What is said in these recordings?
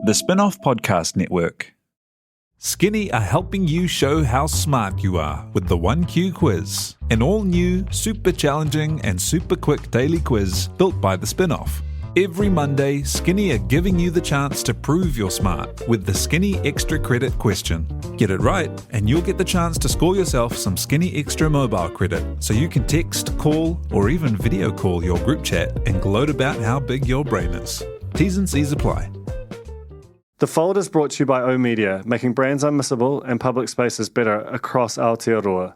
The Spin-Off Podcast Network. Skinny are helping you show how smart you are with the 1Q quiz, an all-new, super challenging and super quick daily quiz built by the Spin-Off. Every Monday, Skinny are giving you the chance to prove you're smart with the Skinny Extra Credit question. Get it right, and you'll get the chance to score yourself some Skinny Extra mobile credit, so you can text, call, or even video call your group chat and gloat about how big your brain is. T's and C's apply. The Fold is brought to you by O Media, making brands unmissable and public spaces better across Aotearoa.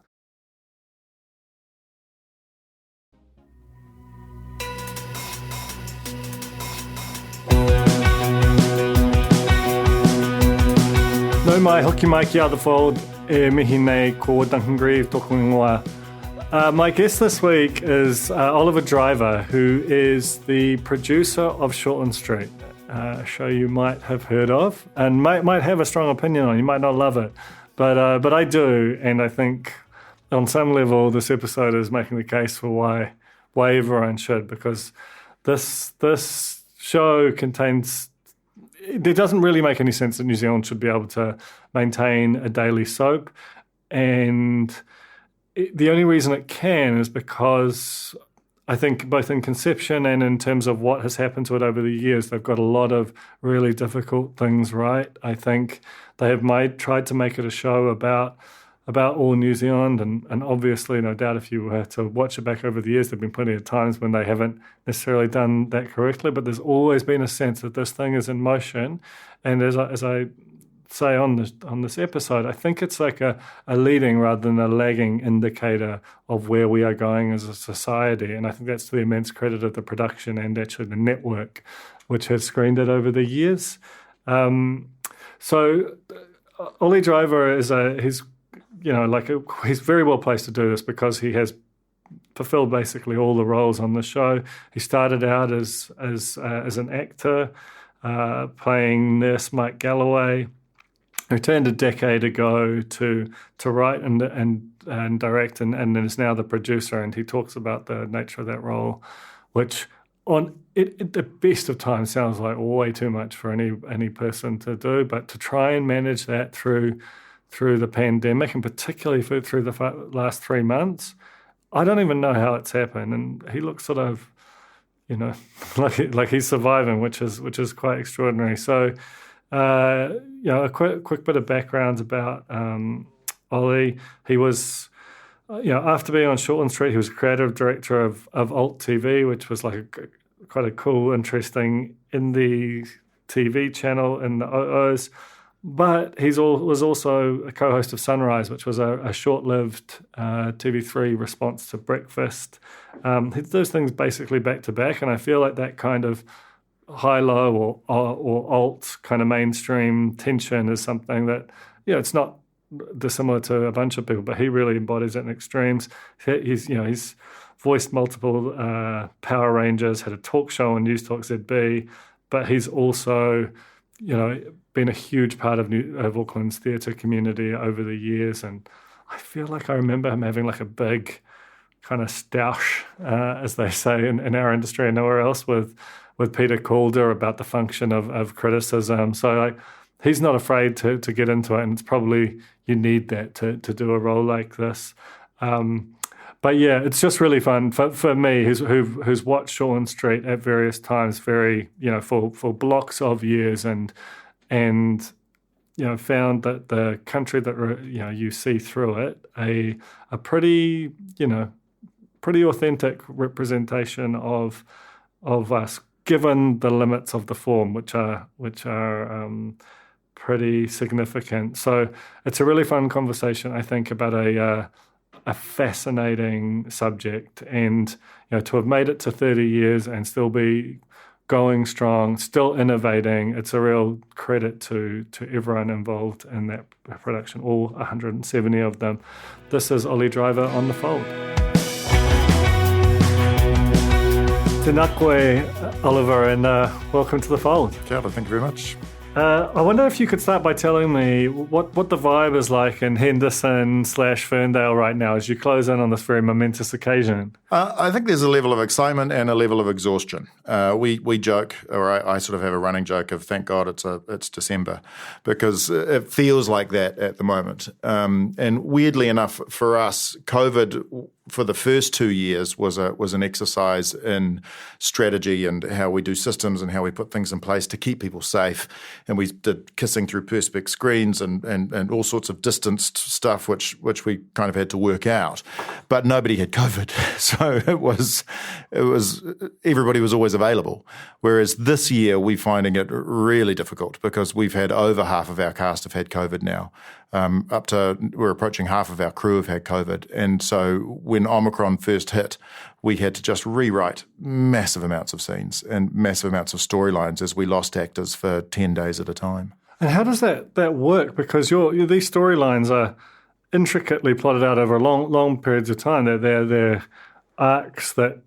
No mai, hoki mai ki a The Fold, e mihi nei ko Duncan Grieve tōku ingoa. My guest this week is Oliver Driver, who is the producer of Shortland Street, a show you might have heard of and might have a strong opinion on. You might not love it, but I do, and I think on some level this episode is making the case for why everyone should, because this show contains. It doesn't really make any sense that New Zealand should be able to maintain a daily soap, and the only reason it can is because I think both in conception and in terms of what has happened to it over the years, they've got a lot of really difficult things right. I think they have tried to make it a show about all New Zealand, and obviously, no doubt, if you were to watch it back over the years, there have been plenty of times when they haven't necessarily done that correctly, but there's always been a sense that this thing is in motion, and as I say on this episode, I think it's like a leading rather than a lagging indicator of where we are going as a society, and I think that's to the immense credit of the production and actually the network which has screened it over the years. So Ollie Driver he's very well placed to do this because he has fulfilled basically all the roles on the show. He started out as an actor, playing Nurse Mike Galloway, who turned a decade ago to write and direct, and is now the producer. And he talks about the nature of that role, which at the best of times sounds like way too much for any person to do, but to try and manage that through the pandemic, and particularly through the last 3 months, I don't even know how it's happened. And he looks sort of, like he's surviving, which is quite extraordinary. So, a quick bit of background about Ollie. He was, after being on Shortland Street, he was creative director of Alt TV, which was like quite a cool, interesting indie TV channel in the O'Os. But he was also a co-host of Sunrise, which was a short-lived TV3 response to Breakfast. He did those things basically back-to-back, and I feel like that kind of high-low or alt kind of mainstream tension is something that, it's not dissimilar to a bunch of people, but he really embodies it in extremes. He's voiced multiple Power Rangers, had a talk show on News Talk ZB, but he's also, been a huge part of Auckland's theatre community over the years, and I feel like I remember him having like a big kind of stoush, as they say in our industry and nowhere else, with Peter Calder about the function of criticism. So he's not afraid to get into it, and it's probably you need that to do a role like this. But yeah, it's just really fun for me, who's watched Shortland Street at various times, very for blocks of years, and found that the country that you see through it a pretty authentic representation of us, given the limits of the form, which are pretty significant. So it's a really fun conversation, I think, about a fascinating subject, and to have made it to 30 years and still be going strong, still innovating, it's a real credit to everyone involved in that production, all 170 of them. This is Ollie Driver on The Fold. Tēnā koe, Oliver, and welcome to The Fold. Kia ora, thank you very much. I wonder if you could start by telling me what the vibe is like in Henderson/Ferndale right now as you close in on this very momentous occasion. I think there's a level of excitement and a level of exhaustion. We joke, or I sort of have a running joke of thank God it's December, because it feels like that at the moment. And weirdly enough, for us, COVID for the first 2 years was an exercise in strategy and how we do systems and how we put things in place to keep people safe. And we did kissing through perspex screens and all sorts of distanced stuff, which we kind of had to work out. But nobody had COVID, so it was everybody was always available. Whereas this year we're finding it really difficult because we've had over half of our cast have had COVID now. We're approaching half of our crew have had COVID. And so when Omicron first hit, we had to just rewrite massive amounts of scenes and massive amounts of storylines as we lost actors for 10 days at a time. And how does that work? Because these storylines are intricately plotted out over long periods of time. They're arcs that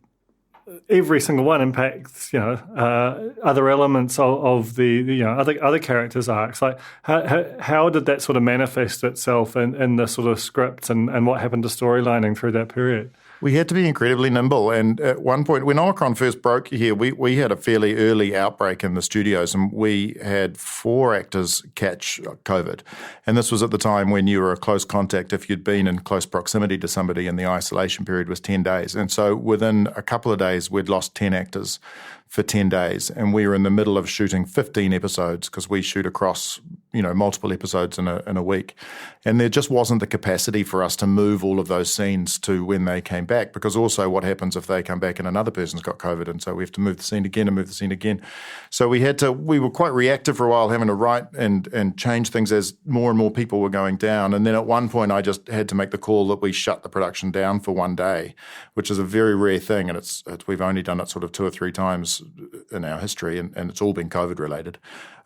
every single one impacts, other elements of the other characters' arcs. Like how did that sort of manifest itself in the sort of scripts and what happened to storylining through that period? We had to be incredibly nimble. And at one point, when Omicron first broke here, we had a fairly early outbreak in the studios, and we had 4 actors catch COVID. And this was at the time when you were a close contact if you'd been in close proximity to somebody, and the isolation period was 10 days. And so within a couple of days, we'd lost 10 actors for 10 days. And we were in the middle of shooting 15 episodes because we shoot across, multiple episodes in a week. And there just wasn't the capacity for us to move all of those scenes to when they came back, because also what happens if they come back and another person's got COVID, and so we have to move the scene again and move the scene again. So we were quite reactive for a while, having to write and change things as more and more people were going down. And then at one point I just had to make the call that we shut the production down for one day, which is a very rare thing, and we've only done it sort of 2 or 3 times in our history, and it's all been COVID related.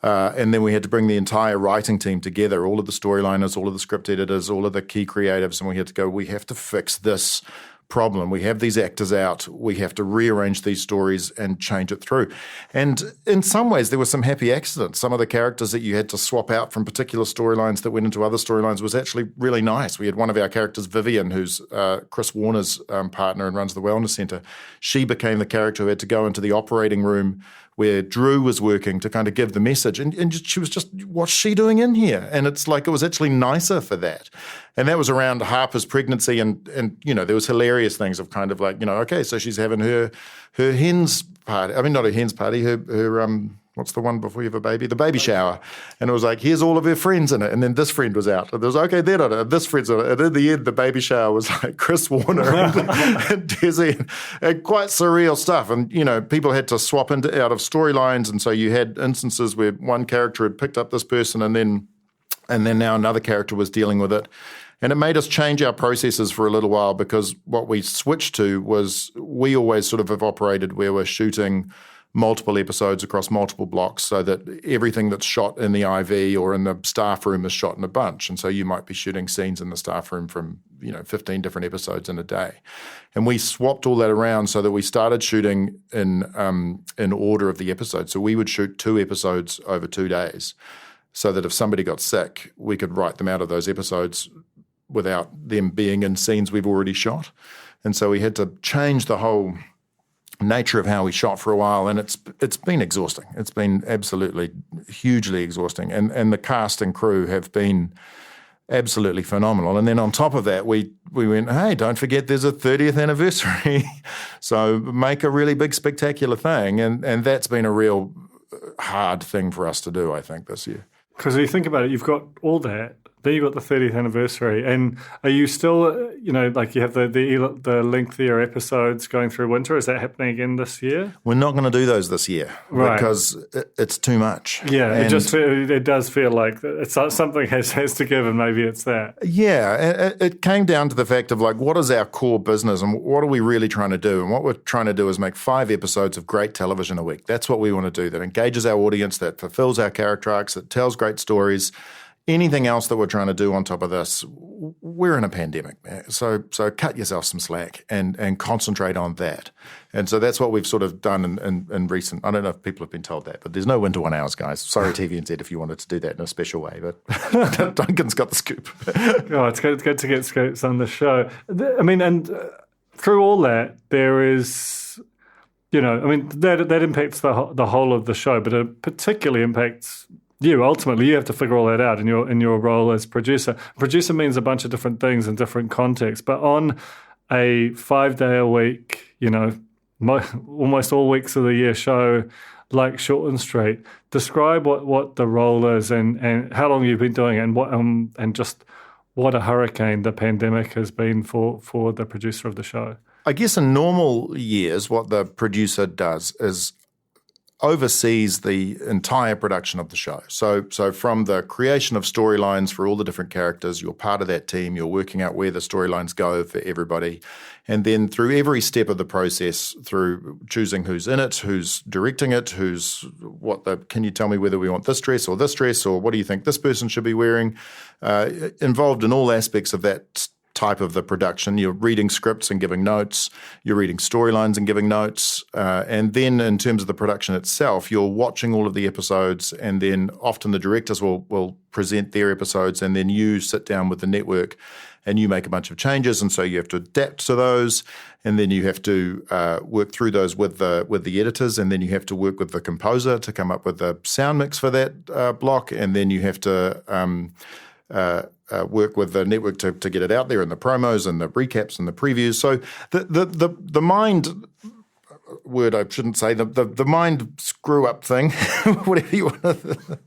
And then we had to bring the entire writing team together, all of the storyliners, all of the script editors, all of the key creatives, and we had to go, we have to fix this problem. We have these actors out. We have to rearrange these stories and change it through. And in some ways, there were some happy accidents. Some of the characters that you had to swap out from particular storylines that went into other storylines was actually really nice. We had one of our characters, Vivian, who's Chris Warner's partner and runs the wellness centre. She became the character who had to go into the operating room where Drew was working to kind of give the message. And she was just, what's she doing in here? And it's like, it was actually nicer for that. And that was around Harper's pregnancy. And there was hilarious things of kind of like, okay, so she's having her hen's party. I mean, not her hen's party, her what's the one before you have a baby? The baby shower. And it was like, here's all of her friends in it. And then this friend was out. And there was, okay, they're not it. This friend's in it. And in the end, the baby shower was like Chris Warner and Desi and quite surreal stuff. And, people had to swap out of storylines. And so you had instances where one character had picked up this person and then now another character was dealing with it. And it made us change our processes for a little while, because what we switched to was we always sort of have operated where we're shooting multiple episodes across multiple blocks, so that everything that's shot in the IV or in the staff room is shot in a bunch. And so you might be shooting scenes in the staff room from 15 different episodes in a day. And we swapped all that around so that we started shooting in order of the episodes. So we would shoot 2 episodes over 2 days, so that if somebody got sick, we could write them out of those episodes without them being in scenes we've already shot. And so we had to change the whole nature of how we shot for a while, and it's been exhausting. It's been absolutely hugely exhausting, and the cast and crew have been absolutely phenomenal. And then on top of that, we went, hey, don't forget there's a 30th anniversary, so make a really big spectacular thing, and that's been a real hard thing for us to do, I think, this year. Because if you think about it, you've got all that. Then you've got the 30th anniversary. And are you still, like you have the lengthier episodes going through winter? Is that happening again this year? We're not going to do those this year, right, because it's too much. Yeah, it does feel like it's something has to give, and maybe it's that. Yeah, it came down to the fact of like, what is our core business and what are we really trying to do? And what we're trying to do is make 5 episodes of great television a week. That's what we want to do, that engages our audience, that fulfills our character arcs, that tells great stories, anything else that we're trying to do on top of this, we're in a pandemic, man. So cut yourself some slack and concentrate on that. And so that's what we've sort of done in recent. I don't know if people have been told that, but there's no winter 1 hours, guys. Sorry, TVNZ, if you wanted to do that in a special way, but Duncan's got the scoop. Oh, it's good to get scoops on the show. I mean, and through all that, there is, that impacts the whole of the show, but it particularly impacts you. Ultimately, you have to figure all that out in your role as producer. Producer means a bunch of different things in different contexts, but on a 5-day-a-week, almost all weeks of the year show like Shortland Street, describe what the role is and how long you've been doing it, and just what a hurricane the pandemic has been for the producer of the show. I guess in normal years, what the producer does is oversees the entire production of the show. So from the creation of storylines for all the different characters, you're part of that team, you're working out where the storylines go for everybody. And then through every step of the process, through choosing who's in it, who's directing it, can you tell me whether we want this dress, or what do you think this person should be wearing? Involved in all aspects of that type of the production. You're reading scripts and giving notes, you're reading storylines and giving notes, and then in terms of the production itself, you're watching all of the episodes, and then often the directors will present their episodes, and then you sit down with the network and you make a bunch of changes, and so you have to adapt to those, and then you have to work through those with the editors, and then you have to work with the composer to come up with the sound mix for that block, and then you have to work with the network to get it out there, and the promos and the recaps and the previews. So the mind word I shouldn't say, the mind screw up thing, whatever you want to,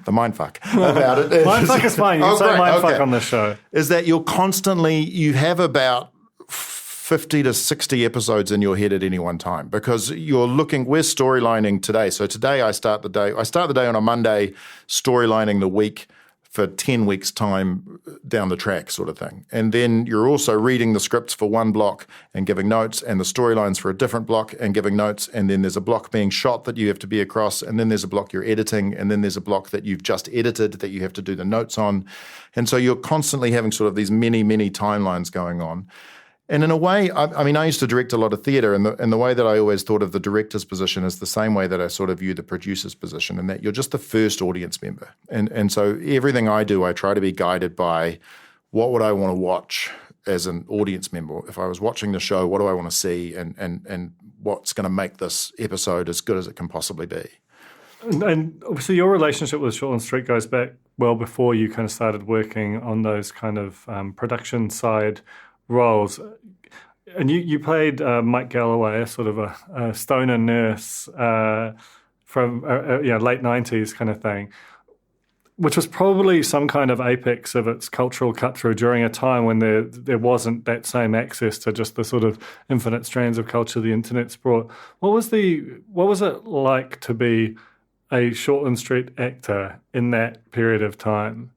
the mind fuck about it. Mind fuck is fine. You can say mind fuck on the show. Is that you have about 50 to 60 episodes in your head at any one time, because we're storylining today. So today I start the day on a Monday, storylining the week for 10 weeks' time down the track sort of thing. And then you're also reading the scripts for one block and giving notes, and the storylines for a different block and giving notes, and then there's a block being shot that you have to be across, and then there's a block you're editing, and then there's a block that you've just edited that you have to do the notes on. And so you're constantly having sort of these many, many timelines going on. And in a way, I used to direct a lot of theatre, and the way that I always thought of the director's position is the same way that I sort of view the producer's position, in that you're just the first audience member. And so everything I do, I try to be guided by what would I want to watch as an audience member. If I was watching the show, what do I want to see, and what's going to make this episode as good as it can possibly be. And obviously your relationship with Shortland Street goes back well before you kind of started working on those kind of production side roles. And you played Mike Galloway, a sort of a stoner nurse from late 90s kind of thing, which was probably some kind of apex of its cultural cut-through during a time when there wasn't that same access to just the sort of infinite strands of culture the internet's brought. What was it like to be a Shortland Street actor in that period of time?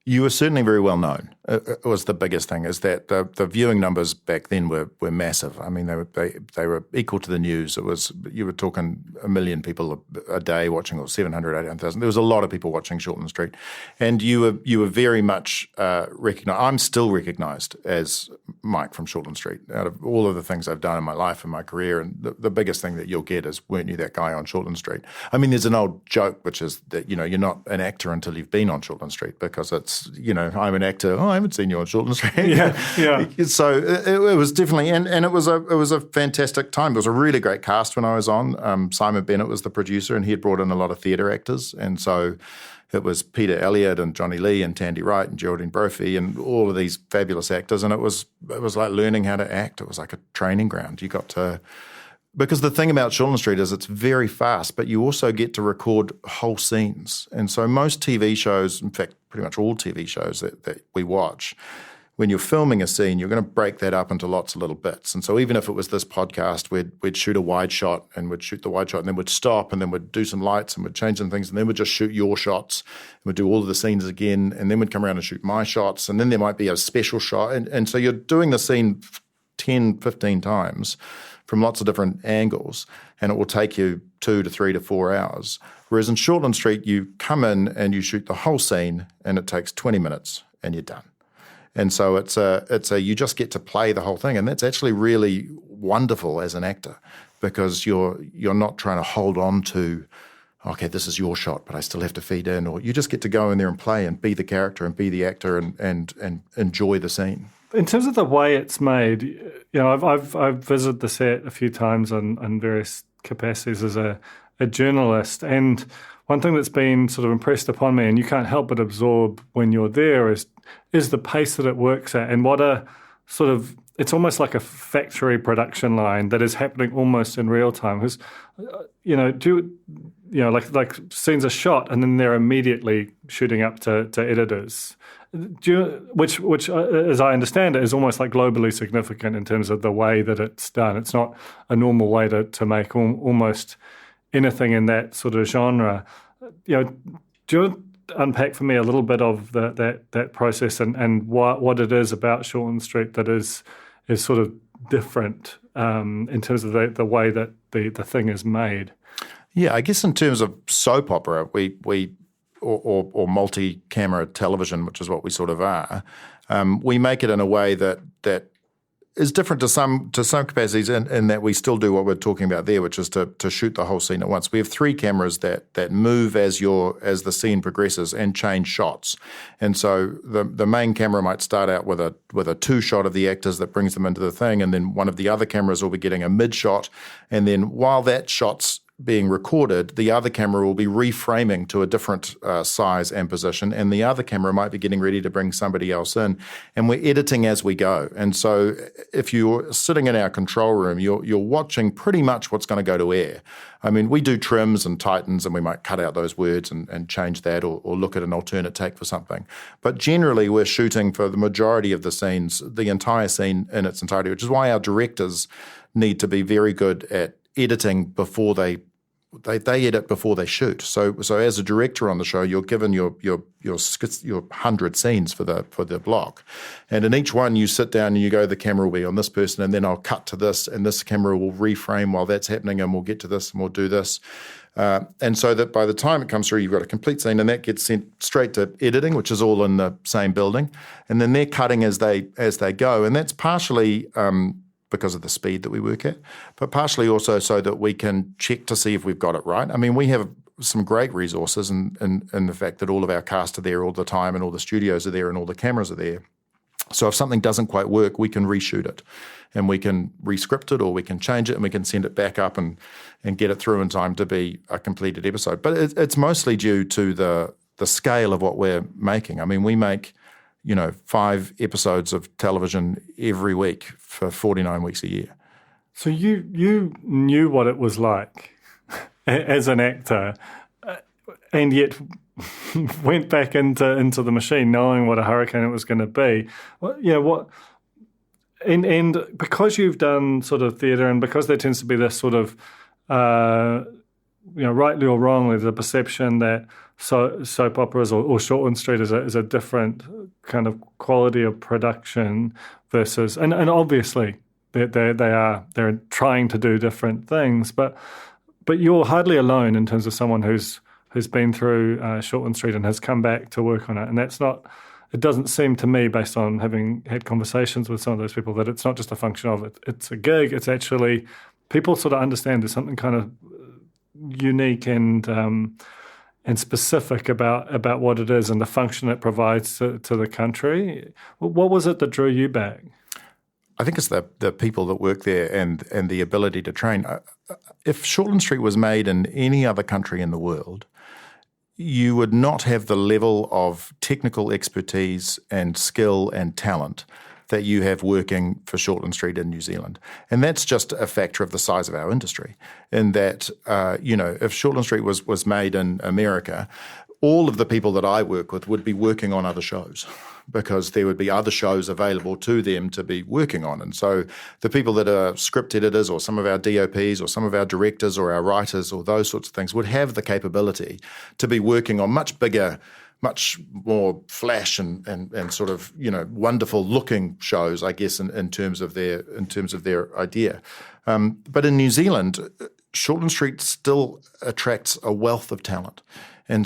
You were certainly very well known. It was the biggest thing, is that the viewing numbers back then were massive. I mean, they were equal to the news. You were talking 1 million people a day watching, or 700, 800,000. There was a lot of people watching Shortland Street, and you were very much recognised. I'm still recognised as Mike from Shortland Street. Out of all of the things I've done in my life and my career, and the biggest thing that you'll get is, weren't you that guy on Shortland Street? I mean, there's an old joke which is that you're not an actor until you've been on Shortland Street, because it's I'm an actor. Oh, I haven't seen you on Shortland Street. Yeah. So it was definitely, and it was a fantastic time. There was a really great cast when I was on. Simon Bennett was the producer, and he had brought in a lot of theatre actors, and so it was Peter Elliott and Johnny Lee and Tandy Wright and Geraldine Brophy and all of these fabulous actors, and it was like learning how to act. It was like a training ground. You got to. Because the thing about Shortland Street is it's very fast, but you also get to record whole scenes. And so most TV shows, in fact, pretty much all TV shows that we watch, when you're filming a scene, you're going to break that up into lots of little bits. And so even if it was this podcast, we'd shoot a wide shot, and we'd shoot the wide shot, and then we'd stop, and then we'd do some lights, and we'd change some things, and then we'd just shoot your shots, and we'd do all of the scenes again, and then we'd come around and shoot my shots, and then there might be a special shot. And so you're doing the scene 10, 15 times from lots of different angles. and it will take you 2 to 3 to 4 hours. Whereas in Shortland Street, you come in and you shoot the whole scene, and it takes 20 minutes, and you're done. And so it's a you just get to play the whole thing, and that's actually really wonderful as an actor, because you're not trying to hold on to, okay, this is your shot, but I still have to feed in, or you just get to go in there and play and be the character and be the actor and enjoy the scene. In terms of the way it's made, I've visited the set a few times on various capacities as a journalist, and one thing that's been sort of impressed upon me, and you can't help but absorb when you're there, is the pace that it works at, and what a sort of, it's almost like a factory production line that is happening almost in real time. Because, like scenes are shot and then they're immediately shooting up to editors. Which, as I understand it, is almost like globally significant in terms of the way that it's done. It's not a normal way to make almost anything in that sort of genre. Do you unpack for me a little bit of that process and what it is about Shortland Street that is sort of different in terms of the way that the thing is made? Yeah, I guess in terms of soap opera, or multi-camera television, which is what we sort of are, we make it in a way that is different to some capacities in that we still do what we're talking about there, which is to shoot the whole scene at once. We have 3 cameras that move as the scene progresses and change shots. And so the main camera might start out with a 2-shot of the actors that brings them into the thing, and then one of the other cameras will be getting a mid-shot, and then while that shot's being recorded, the other camera will be reframing to a different size and position, and the other camera might be getting ready to bring somebody else in, and we're editing as we go. And so if you're sitting in our control room, you're watching pretty much what's going to go to air. I mean, we do trims and tightens, and we might cut out those words and change that, or look at an alternate take for something. But generally, we're shooting for the majority of the scenes, the entire scene in its entirety, which is why our directors need to be very good at editing before they edit before they shoot. So as a director on the show, you're given your 100 scenes for the block, and in each one you sit down and you go, the camera will be on this person, and then I'll cut to this, and this camera will reframe while that's happening, and we'll get to this and we'll do this, and so that by the time it comes through, you've got a complete scene, and that gets sent straight to editing, which is all in the same building, and then they're cutting as they go, and that's partially because of the speed that we work at, but partially also so that we can check to see if we've got it right. I mean, we have some great resources in the fact that all of our cast are there all the time, and all the studios are there, and all the cameras are there. So if something doesn't quite work, we can reshoot it, and we can re-script it, or we can change it, and we can send it back up and get it through in time to be a completed episode. But it's mostly due to the scale of what we're making. I mean, we make 5 episodes of television every week for 49 weeks a year. So you knew what it was like as an actor, and yet went back into the machine knowing what a hurricane it was going to be. And because you've done sort of theatre, and because there tends to be this sort of rightly or wrongly, the perception that soap operas or Shortland Street is a different kind of quality of production versus, and obviously they're trying to do different things, but you're hardly alone in terms of someone who's been through Shortland Street and has come back to work on it, and that's not. It doesn't seem to me, based on having had conversations with some of those people, that it's not just a function of it. It's a gig. It's actually people sort of understand there's something kind of unique and specific about what it is and the function it provides to the country. What was it that drew you back? I think it's the people that work there and the ability to train. If Shortland Street was made in any other country in the world, you would not have the level of technical expertise and skill and talent that you have working for Shortland Street in New Zealand. And that's just a factor of the size of our industry, in that, if Shortland Street was made in America, all of the people that I work with would be working on other shows, because there would be other shows available to them to be working on. And so the people that are script editors, or some of our DOPs, or some of our directors, or our writers, or those sorts of things, would have the capability to be working on much bigger, much more flash and sort of wonderful looking shows, I guess, in terms of their idea. But in New Zealand, Shortland Street still attracts a wealth of talent. And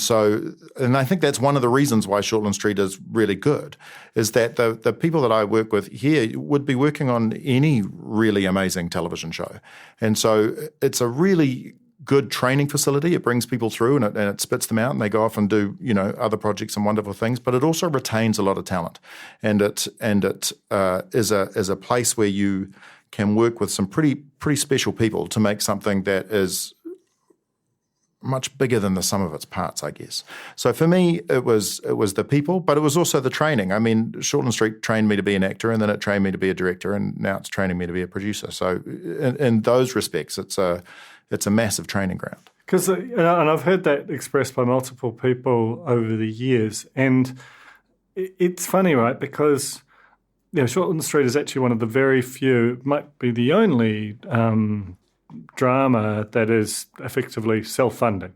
I think that's one of the reasons why Shortland Street is really good, is that the people that I work with here would be working on any really amazing television show. And so it's a really good training facility. It brings people through and it spits them out and they go off and do, other projects and wonderful things, but it also retains a lot of talent. And it is a place where you can work with some pretty special people to make something that is much bigger than the sum of its parts, I guess. So for me, it was the people, but it was also the training. I mean, Shortland Street trained me to be an actor, and then it trained me to be a director, and now it's training me to be a producer. So in those respects, it's a massive training ground. Because and I've heard that expressed by multiple people over the years, and it's funny, right? Because Shortland Street is actually one of the very few, might be the only drama that is effectively self-funding,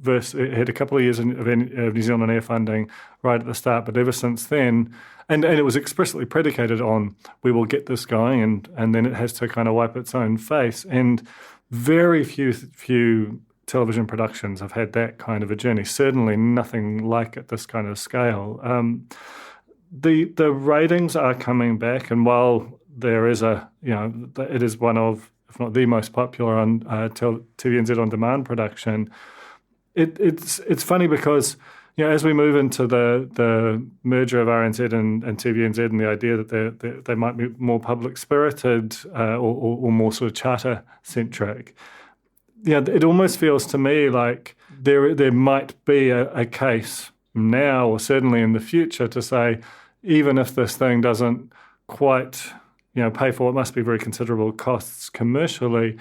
versus it had a couple of years of New Zealand Air funding right at the start, but ever since then, and it was expressly predicated on, we will get this going, and then it has to kind of wipe its own face. And very few television productions have had that kind of a journey, certainly nothing like at this kind of scale. The ratings are coming back, and while there is it is one of, if not the most popular on TVNZ on demand production, it's funny because as we move into the merger of RNZ and TVNZ, and the idea that they might be more public spirited or more sort of charter centric, it almost feels to me like there might be a case now, or certainly in the future, to say, even if this thing doesn't quite pay for what must be very considerable costs commercially,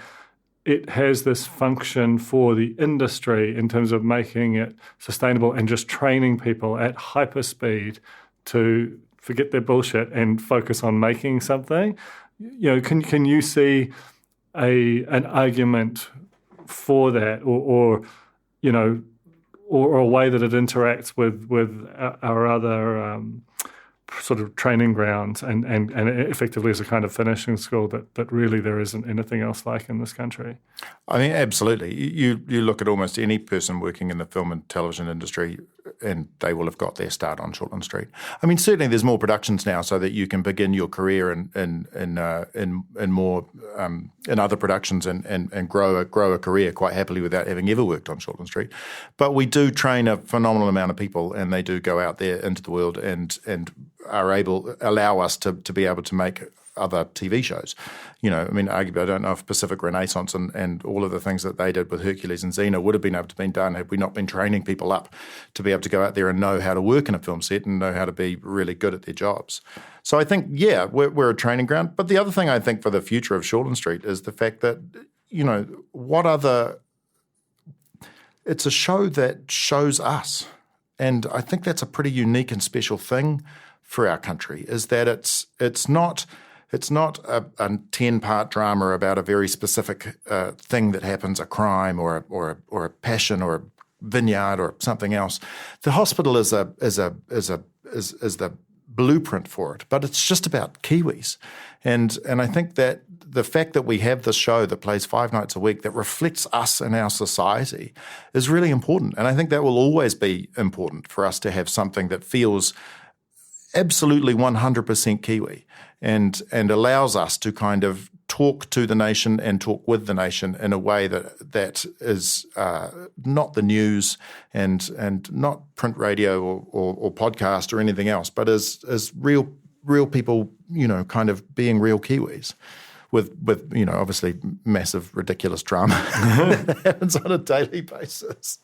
it has this function for the industry in terms of making it sustainable and just training people at hyper speed to forget their bullshit and focus on making something. Can you see an argument for that, or a way that it interacts with our other sort of training grounds and effectively as a kind of finishing school that really there isn't anything else like in this country? I mean, absolutely. You look at almost any person working in the film and television industry, and they will have got their start on Shortland Street. I mean, certainly there's more productions now, so that you can begin your career in more in other productions and grow a career quite happily without having ever worked on Shortland Street. But we do train a phenomenal amount of people, and they do go out there into the world and allow us to be able to make other TV shows. I mean, arguably, I don't know if Pacific Renaissance and all of the things that they did with Hercules and Xena would have been able to be done had we not been training people up to be able to go out there and know how to work in a film set and know how to be really good at their jobs. So I think, we're a training ground. But the other thing I think for the future of Shortland Street is the fact that, it's a show that shows us. And I think that's a pretty unique and special thing for our country, is that it's not a 10-part drama about a very specific thing that happens, a crime or a passion or a vineyard or something else. The hospital is the blueprint for it, but it's just about Kiwis. And I think that the fact that we have this show that plays 5 nights a week that reflects us and our society is really important. And I think that will always be important for us to have something that feels absolutely 100% Kiwi and allows us to kind of talk to the nation and talk with the nation in a way that is not the news and not print radio or podcast or anything else, but as real people, kind of being real Kiwis with obviously massive, ridiculous drama that happens on a daily basis.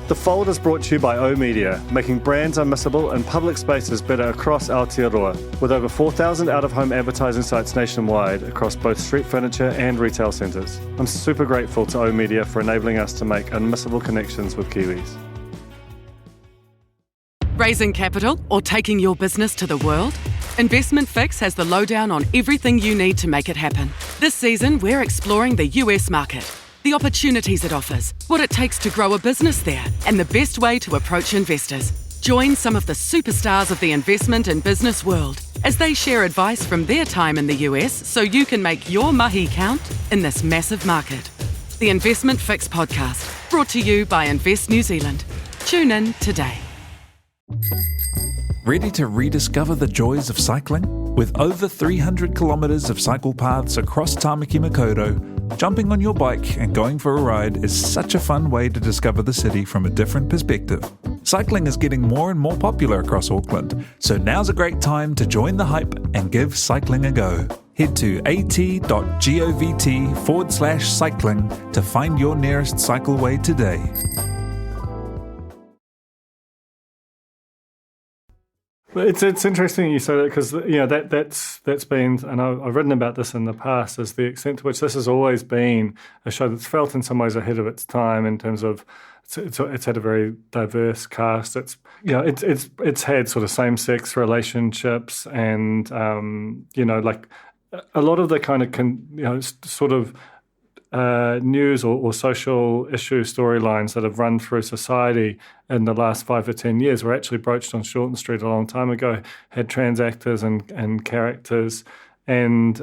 The Fold is brought to you by O Media, making brands unmissable and public spaces better across Aotearoa, with over 4,000 out-of-home advertising sites nationwide across both street furniture and retail centres. I'm super grateful to O Media for enabling us to make unmissable connections with Kiwis. Raising capital or taking your business to the world? Investment Fix has the lowdown on everything you need to make it happen. This season, we're exploring the US market, the opportunities it offers, what it takes to grow a business there, and the best way to approach investors. Join some of the superstars of the investment and business world as they share advice from their time in the US so you can make your mahi count in this massive market. The Investment Fix podcast, brought to you by Invest New Zealand. Tune in today. Ready to rediscover the joys of cycling? With over 300 kilometres of cycle paths across Tāmaki Makaurau, jumping on your bike and going for a ride is such a fun way to discover the city from a different perspective. Cycling is getting more and more popular across Auckland, so now's a great time to join the hype and give cycling a go. Head to at.govt/cycling to find your nearest cycleway today. It's interesting you say that, because that's been, and I've written about this in the past, is the extent to which this has always been a show that's felt in some ways ahead of its time in terms of it's had a very diverse cast. It's had sort of same-sex relationships and like a lot of the kind of sort of news or social issue storylines that have run through society in the last 5 or 10 years were actually broached on Shortland Street a long time ago, had trans actors and characters, and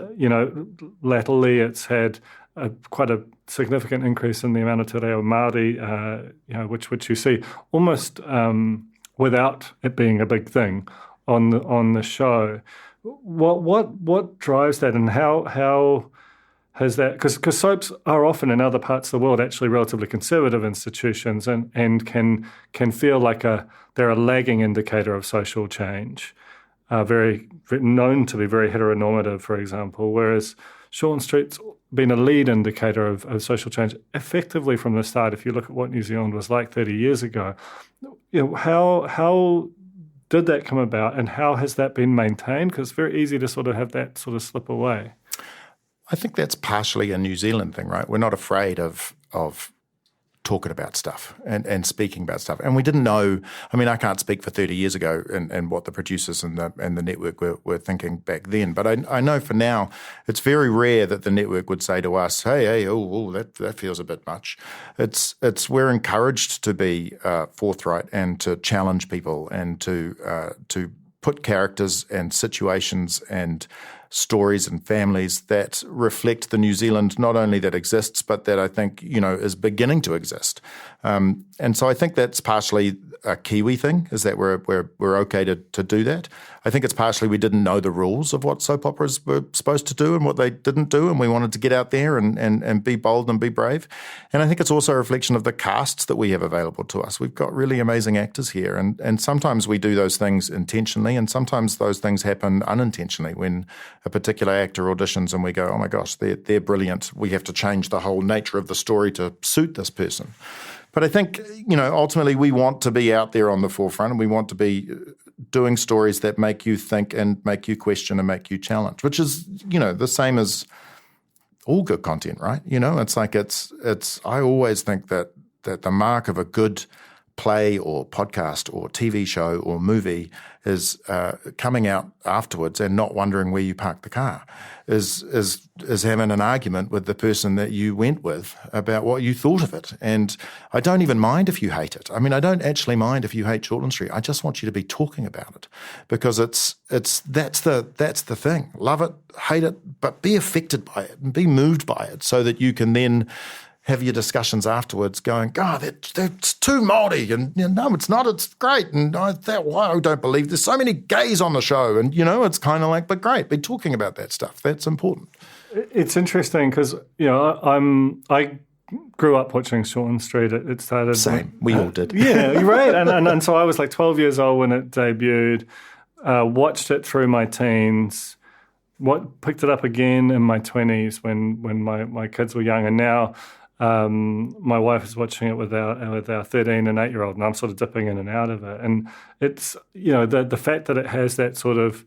latterly it's had quite a significant increase in the amount of te reo Māori, which you see almost without it being a big thing on the show. What drives that, and how has that, because soaps are often in other parts of the world actually relatively conservative institutions and can feel like they're a lagging indicator of social change, very known to be very heteronormative, for example, whereas Shortland Street's been a lead indicator of social change effectively from the start. If you look at what New Zealand was like 30 years ago, how did that come about, and how has that been maintained? Because it's very easy to sort of have that sort of slip away. I think that's partially a New Zealand thing, right? We're not afraid of talking about stuff and speaking about stuff. And we didn't know, I mean, I can't speak for 30 years ago and what the producers and the network were thinking back then. But I know for now, it's very rare that the network would say to us, hey, that feels a bit much. We're encouraged to be forthright and to challenge people and to put characters and situations and stories and families that reflect the New Zealand not only that exists, but that I think, is beginning to exist. And so I think that's partially a Kiwi thing, is that we're okay to do that. I think it's partially we didn't know the rules of what soap operas were supposed to do and what they didn't do, and we wanted to get out there and be bold and be brave. And I think it's also a reflection of the casts that we have available to us. We've got really amazing actors here, and sometimes we do those things intentionally, and sometimes those things happen unintentionally when a particular actor auditions and we go, oh my gosh, they're brilliant. We have to change the whole nature of the story to suit this person. But I think, ultimately we want to be out there on the forefront, and we want to be doing stories that make you think and make you question and make you challenge, which is, the same as all good content, right? It's like I always think that the mark of a good play or podcast or TV show or movie is coming out afterwards and not wondering where you parked the car, is having an argument with the person that you went with about what you thought of it. And I don't even mind if you hate it. I mean, I don't actually mind if you hate Shortland Street. I just want you to be talking about it, because that's the thing. Love it, hate it, but be affected by it and be moved by it, so that you can then have your discussions afterwards going, God, that's too Māori, and no, it's not, it's great, and I don't believe there's so many gays on the show, and it's kind of like, but great, be talking about that stuff. That's important. It's interesting because, I grew up watching Shortland Street. It started... Same, we all did. Yeah, you're right, and so I was like 12 years old when it debuted, watched it through my teens, picked it up again in my 20s when my kids were young, and now... my wife is watching it with our 13 and 8-year-old, and I'm sort of dipping in and out of it. And it's, the fact that it has that sort of,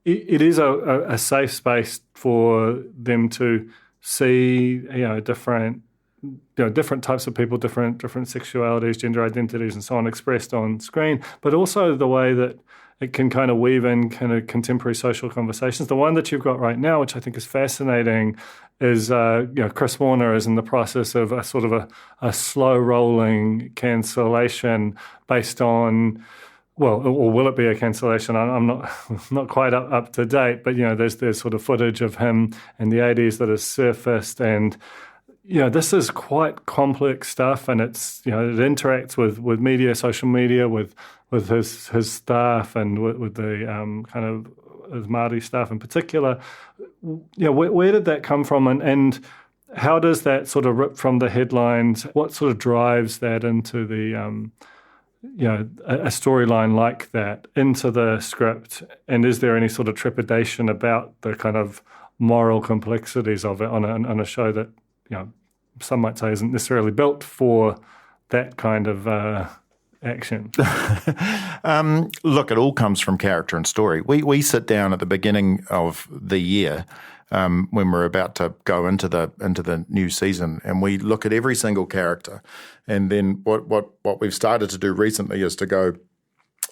it is a safe space for them to see, different types of people, different sexualities, gender identities, and so on expressed on screen, but also the way that it can kind of weave in kind of contemporary social conversations. The one that you've got right now, which I think is fascinating, is Chris Warner is in the process of a slow rolling cancellation based on Well, or will it be a cancellation? I'm not quite up to date, but there's sort of footage of him in the 80s that has surfaced, and this is quite complex stuff, and it's it interacts with media, social media, with his staff, and with the kind of his Māori staff in particular. Where did that come from, and how does that sort of rip from the headlines? What sort of drives that into the a storyline like that into the script? And is there any sort of trepidation about the kind of moral complexities of it on a show that some might say isn't necessarily built for that kind of action? Look, it all comes from character and story. We sit down at the beginning of the year when we're about to go into the new season, and we look at every single character. And then what we've started to do recently is to go,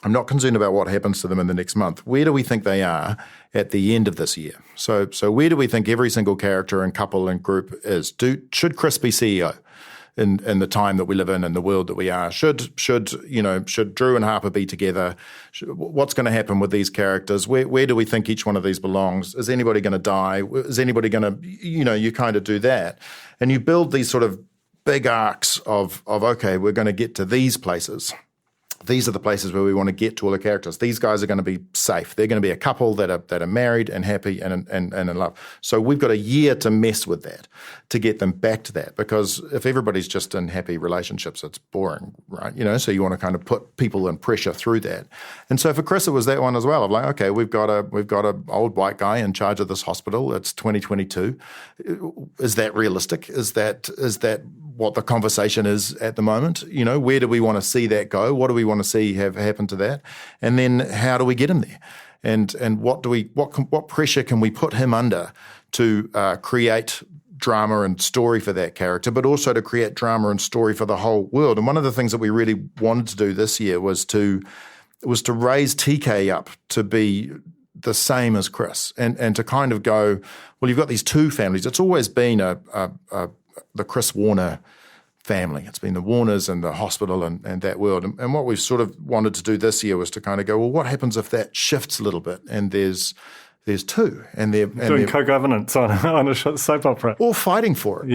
I'm not concerned about what happens to them in the next month. Where do we think they are at the end of this year? So where do we think every single character and couple and group is? Should Chris be CEO in the time that we live in and the world that we are? Should Drew and Harper be together? What's going to happen with these characters? Where do we think each one of these belongs? Is anybody going to die? Is anybody going to, you kind of do that. And you build these sort of big arcs of okay, we're going to get to these places. These are the places where we want to get to all the characters. These guys are going to be safe. They're going to be a couple that are married and happy and in love. So we've got a year to mess with that, to get them back to that. Because if everybody's just in happy relationships, it's boring, right? So you want to kind of put people in pressure through that. And so for Chris, it was that one as well. Of like, okay, we've got a old white guy in charge of this hospital. It's 2022. Is that realistic? Is that what the conversation is at the moment? Where do we want to see that go? What do we want to see have happen to that? And then how do we get him there? And what pressure can we put him under to create drama and story for that character, but also to create drama and story for the whole world? And one of the things that we really wanted to do this year was to raise TK up to be the same as Chris, and to kind of go, well, you've got these two families. It's always been the Chris Warner family. It's been the Warners and the hospital and that world. And what we've sort of wanted to do this year was to kind of go, well, what happens if that shifts a little bit and there's two and they're doing co-governance on a soap opera, or fighting for it,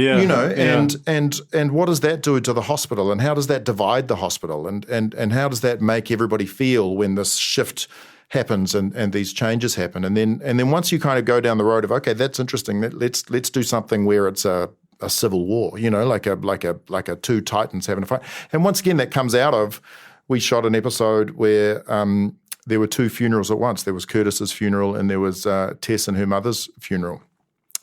and what does that do to the hospital, and how does that divide the hospital, and how does that make everybody feel when this shift happens and these changes happen, and then once you kind of go down the road of, okay, that's interesting, let's do something where it's a civil war, like a two titans having a fight. And once again, that comes out of, we shot an episode where there were two funerals at once. There was Curtis's funeral and there was Tess and her mother's funeral.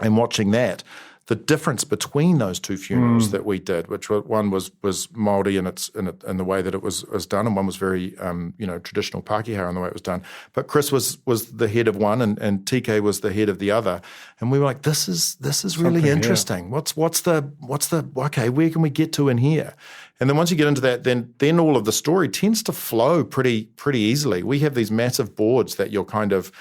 And watching that, the difference between those two funerals that we did, which one was Māori in the way that it was done, and one was very traditional Pākehā in the way it was done. But Chris was the head of one, and TK was the head of the other. And we were like, this is really something interesting. Yeah. What's the okay? Where can we get to in here? And then once you get into that, then all of the story tends to flow pretty easily. We have these massive boards that you're kind of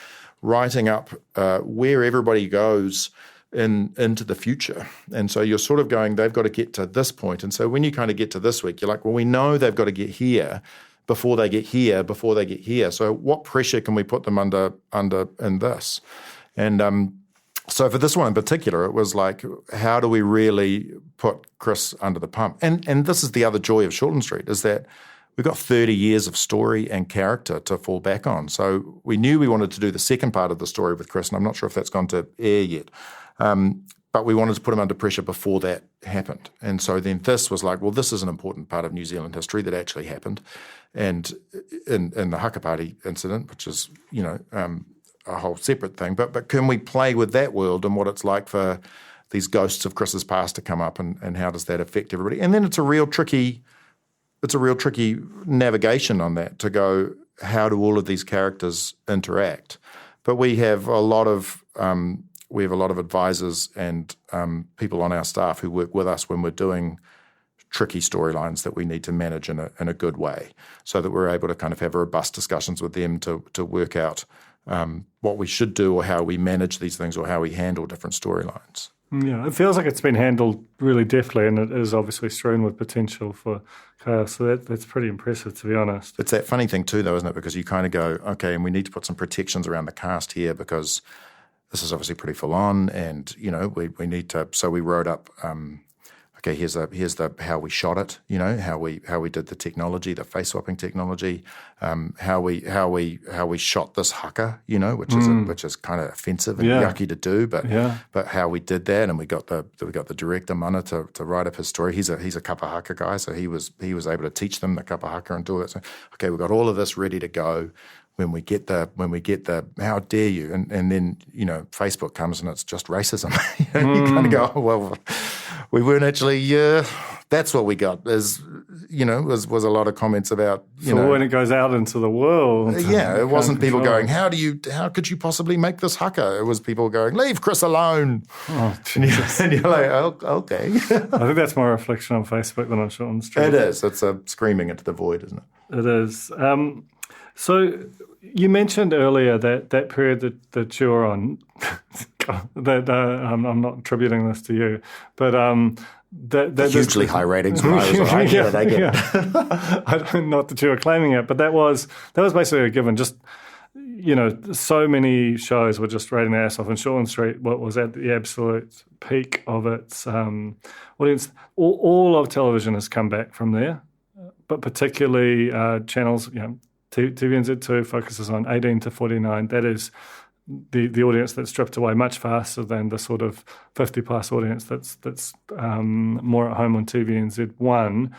writing up where everybody goes into the future. And so you're sort of going, they've got to get to this point. And so when you kind of get to this week, you're like, well, we know they've got to get here before they get here. So what pressure can we put them under in this? And so for this one in particular, it was like, how do we really put Chris under the pump? And this is the other joy of Shortland Street, is that we've got 30 years of story and character to fall back on. So we knew we wanted to do the second part of the story with Chris, and I'm not sure if that's gone to air yet. But we wanted to put him under pressure before that happened. And so then this was like, well, this is an important part of New Zealand history that actually happened. And in the Hakapāti incident, which is, a whole separate thing. But can we play with that world and what it's like for these ghosts of Chris's past to come up, and how does that affect everybody? And then it's a real tricky navigation on that, to go, how do all of these characters interact? But we have a lot of advisors and people on our staff who work with us when we're doing tricky storylines that we need to manage in a good way, so that we're able to kind of have robust discussions with them to work out what we should do, or how we manage these things, or how we handle different storylines. Yeah, it feels like it's been handled really deftly, and it is obviously strewn with potential for chaos. So that's pretty impressive, to be honest. It's that funny thing too, though, isn't it? Because you kind of go, okay, and we need to put some protections around the cast here because this is obviously pretty full on, and we need to. So we wrote up. Okay, here's the how we shot it. How we did the technology, the face swapping technology. How we shot this haka. Which is kind of offensive and yucky to do, but how we did that, and we got the director Mana to write up his story. He's a kapa haka guy, so he was able to teach them the kapa haka and do that. So okay, we've got all of this ready to go. When we get the how dare you, and then Facebook comes and it's just racism. You kind of go, oh, well, we weren't actually. That's what we got. Was a lot of comments about when it goes out into the world. Yeah, it wasn't people going, how could you possibly make this haka? It was people going, leave Chris alone. Oh, and you're like, oh, okay. I think that's more a reflection on Facebook than on Shortland Street. It is. It's a screaming into the void, isn't it? It is. So you mentioned earlier that period that you were on, that I'm not attributing this to you, but that hugely high ratings when I was on. Not that you were claiming it, but that was basically a given. Just so many shows were just rating their ass off, and Shortland Street was at the absolute peak of its audience. All of television has come back from there, but particularly channels, TVNZ2 focuses on 18 to 49. That is the audience that's stripped away much faster than the sort of 50-plus audience that's more at home on TVNZ1.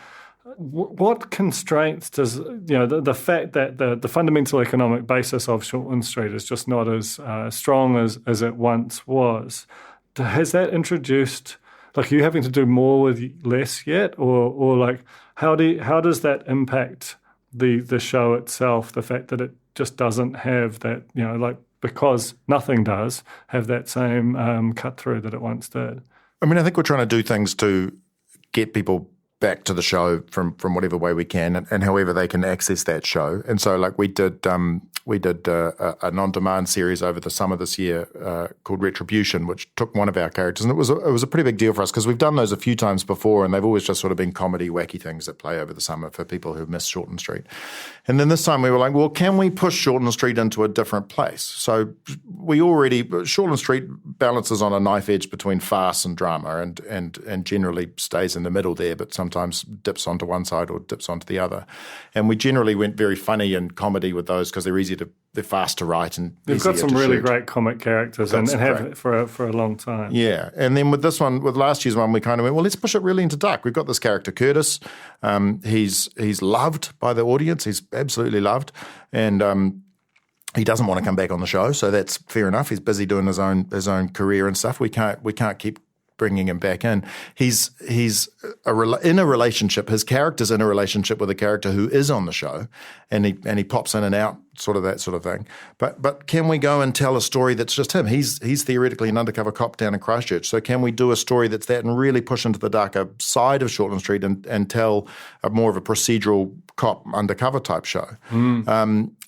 What constraints does, the fact that the fundamental economic basis of Shortland Street is just not as strong as it once was, has that introduced, like, are you having to do more with less yet? Or like, how does that impact the show itself, the fact that it just doesn't have that, because nothing does have that same cut through that it once did? I mean, I think we're trying to do things to get people back to the show from whatever way we can, and however they can access that show. And so, like, we did an on-demand series over the summer this year called Retribution, which took one of our characters, and it was a pretty big deal for us because we've done those a few times before, and they've always just sort of been comedy, wacky things that play over the summer for people who miss Shortland Street. And then this time we were like, well, can we push Shortland Street into a different place? So Shortland Street balances on a knife edge between farce and drama, and generally stays in the middle there, but sometimes dips onto one side or dips onto the other. And we generally went very funny and comedy with those because they're fast to write and you've got some really shoot. Great comic characters and have it for a long time. Yeah, and then with last year's one, we kind of went, well, let's push it really into dark. We've got this character Curtis. He's loved by the audience. He's absolutely loved, and he doesn't want to come back on the show, so that's fair enough. He's busy doing his own career and stuff. We can't keep bringing him back in. He's in a relationship. His character's in a relationship with a character who is on the show, and he pops in and out, sort of that sort of thing. But can we go and tell a story that's just him? He's theoretically an undercover cop down in Christchurch. So can we do a story that's that and really push into the darker side of Shortland Street and tell more of a procedural cop undercover type show?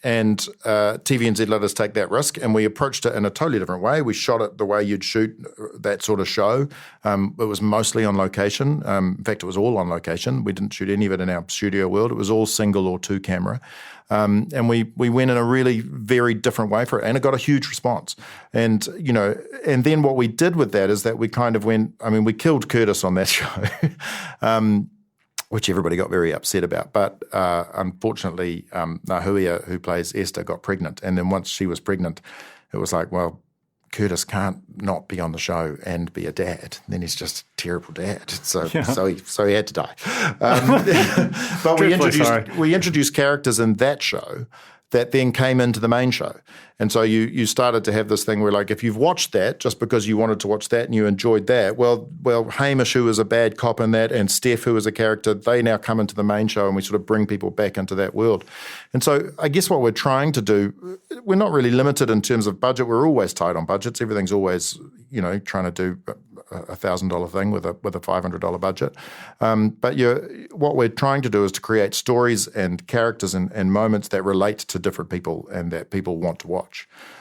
And TVNZ let us take that risk, and we approached it in a totally different way. We shot it the way you'd shoot that sort of show. It was mostly on location. In fact, it was all on location. We didn't shoot any of it in our studio world. It was all single or two camera. And we went in a really very different way for it, and it got a huge response. And and then what we did with that is that we kind of went. I mean, we killed Curtis on that show, which everybody got very upset about. But unfortunately, Nahuia, who plays Esther, got pregnant, and then once she was pregnant, it was like, well, Curtis can't not be on the show and be a dad. Then he's just a terrible dad. So he had to die. But we introduced characters in that show that then came into the main show. And so you started to have this thing where, like, if you've watched that just because you wanted to watch that and you enjoyed that, well, Hamish, who was a bad cop in that, and Steph, who was a character, they now come into the main show, and we sort of bring people back into that world. And so I guess what we're trying to do, we're not really limited in terms of budget. We're always tight on budgets. Everything's always, trying to do a $1,000 thing with a $500 budget. But what we're trying to do is to create stories and characters and moments that relate to different people and that people want to watch.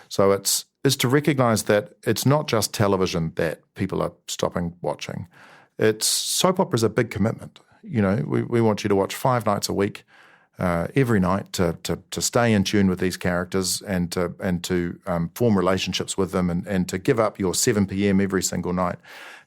So it's is to recognise that it's not just television that people are stopping watching. Soap opera is a big commitment. We want you to watch 5 nights a week, every night, to stay in tune with these characters and to form relationships with them and to give up your 7 p.m. every single night.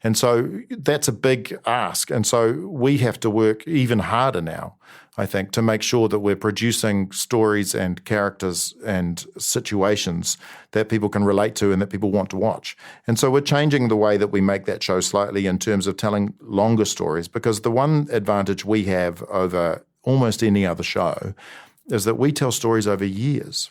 And so that's a big ask. And so we have to work even harder now, I think, to make sure that we're producing stories and characters and situations that people can relate to and that people want to watch. And so we're changing the way that we make that show slightly in terms of telling longer stories, because the one advantage we have over almost any other show is that we tell stories over years.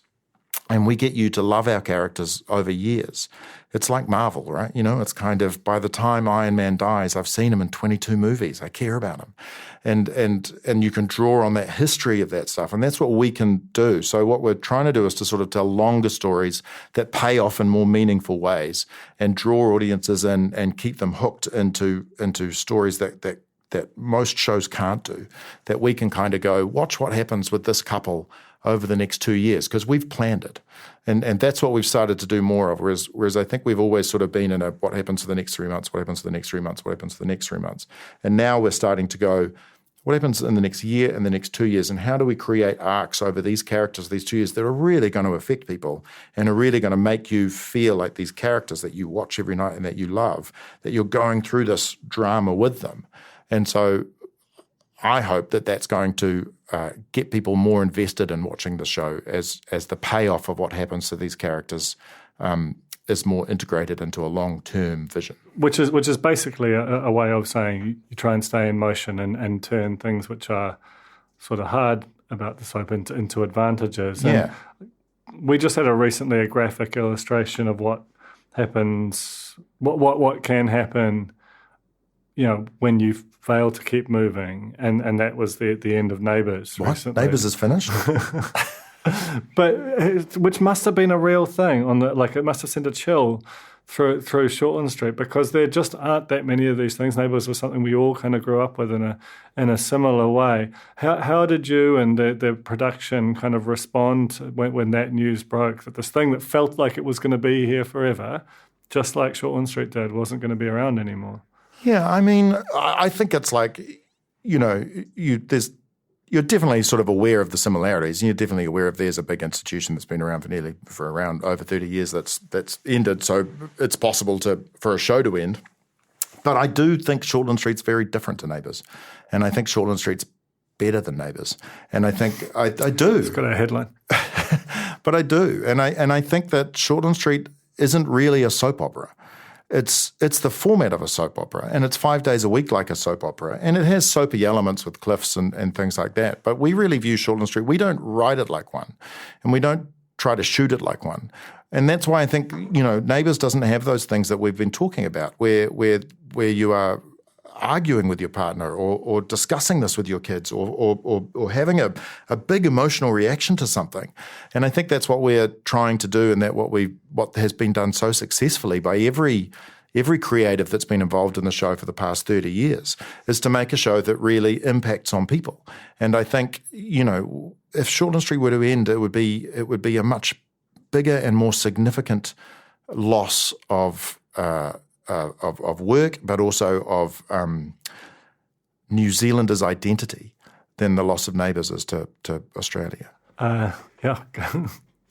And we get you to love our characters over years. It's like Marvel, right? It's kind of, by the time Iron Man dies, I've seen him in 22 movies. I care about him. And you can draw on that history of that stuff. And that's what we can do. So what we're trying to do is to sort of tell longer stories that pay off in more meaningful ways and draw audiences in and keep them hooked into stories that most shows can't do, that we can kind of go, watch what happens with this couple over the next 2 years, because we've planned it. And that's what we've started to do more of, whereas I think we've always sort of been in a what happens for the next 3 months, what happens for the next 3 months, what happens for the next 3 months. And now we're starting to go, what happens in the next year and the next 2 years, and how do we create arcs over these characters, these 2 years, that are really going to affect people and are really going to make you feel like these characters that you watch every night and that you love, that you're going through this drama with them. And so I hope that that's going to get people more invested in watching the show as the payoff of what happens to these characters is more integrated into a long-term vision. Which is basically a way of saying you try and stay in motion and turn things which are sort of hard about the soap into advantages. Yeah. And we just had recently a graphic illustration of what happens, what can happen, when you fail to keep moving, and that was the end of Neighbours. What? Recently. Neighbours is finished? But which must have been a real thing it must have sent a chill through Shortland Street, because there just aren't that many of these things. Neighbours was something we all kind of grew up with in a similar way. How did you and the production kind of respond when that news broke, that this thing that felt like it was going to be here forever, just like Shortland Street did, wasn't going to be around anymore? Yeah, I mean, I think it's like, you're definitely sort of aware of the similarities, and you're definitely aware of there's a big institution that's been around for around over 30 years that's ended, so it's possible for a show to end. But I do think Shortland Street's very different to Neighbours, and I think Shortland Street's better than Neighbours, and I think I do. It's got a headline. But I do, and I think that Shortland Street isn't really a soap opera. It's the format of a soap opera, and it's 5 days a week like a soap opera, and it has soapy elements with cliffs and things like that. But we really view Shortland Street, we don't write it like one, and we don't try to shoot it like one. And that's why I think, Neighbours doesn't have those things that we've been talking about, where you are arguing with your partner or discussing this with your kids or having a big emotional reaction to something. And I think that's what we're trying to do, and that what has been done so successfully by every creative that's been involved in the show for the past 30 years, is to make a show that really impacts on people. And I think, if Shortland Street were to end, it would be a much bigger and more significant loss of work, but also of New Zealanders' identity than the loss of Neighbours is to Australia. Yeah,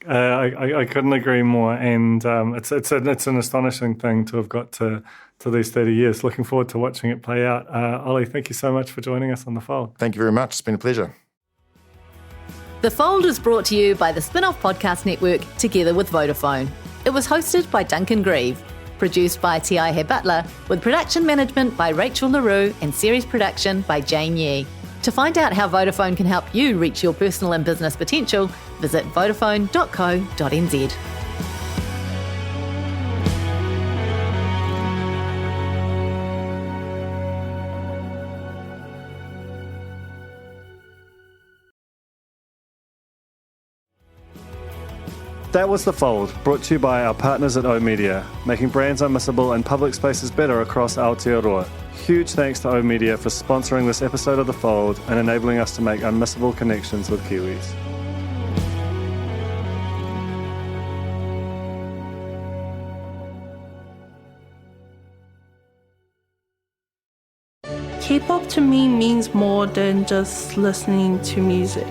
I couldn't agree more. And it's an astonishing thing to have got to these 30 years. Looking forward to watching it play out. Ollie, thank you so much for joining us on The Fold. Thank you very much. It's been a pleasure. The Fold is brought to you by the Spin-Off Podcast Network, together with Vodafone. It was hosted by Duncan Grieve, produced by T.I. Butler, with production management by Rachel LaRue and series production by Jane Yee. To find out how Vodafone can help you reach your personal and business potential, visit vodafone.co.nz. That was The Fold, brought to you by our partners at oOh!media, making brands unmissable and public spaces better across Aotearoa. Huge thanks to oOh!media for sponsoring this episode of The Fold and enabling us to make unmissable connections with Kiwis. K-pop to me means more than just listening to music.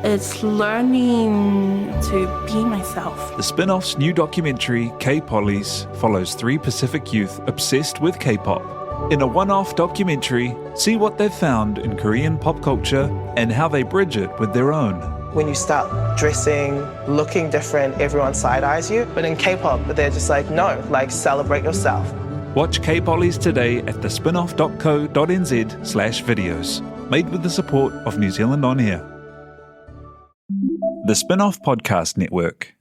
It's learning to be myself. The spin-off's new documentary, K-Pollies, follows 3 Pacific youth obsessed with K-pop. In a one-off documentary, see what they've found in Korean pop culture and how they bridge it with their own. When you start dressing, looking different, everyone side-eyes you. But in K-pop, they're just like, no, like celebrate yourself. Watch K-Pollies today at thespinoff.co.nz/videos. Made with the support of New Zealand On Air. The Spin-off Podcast Network.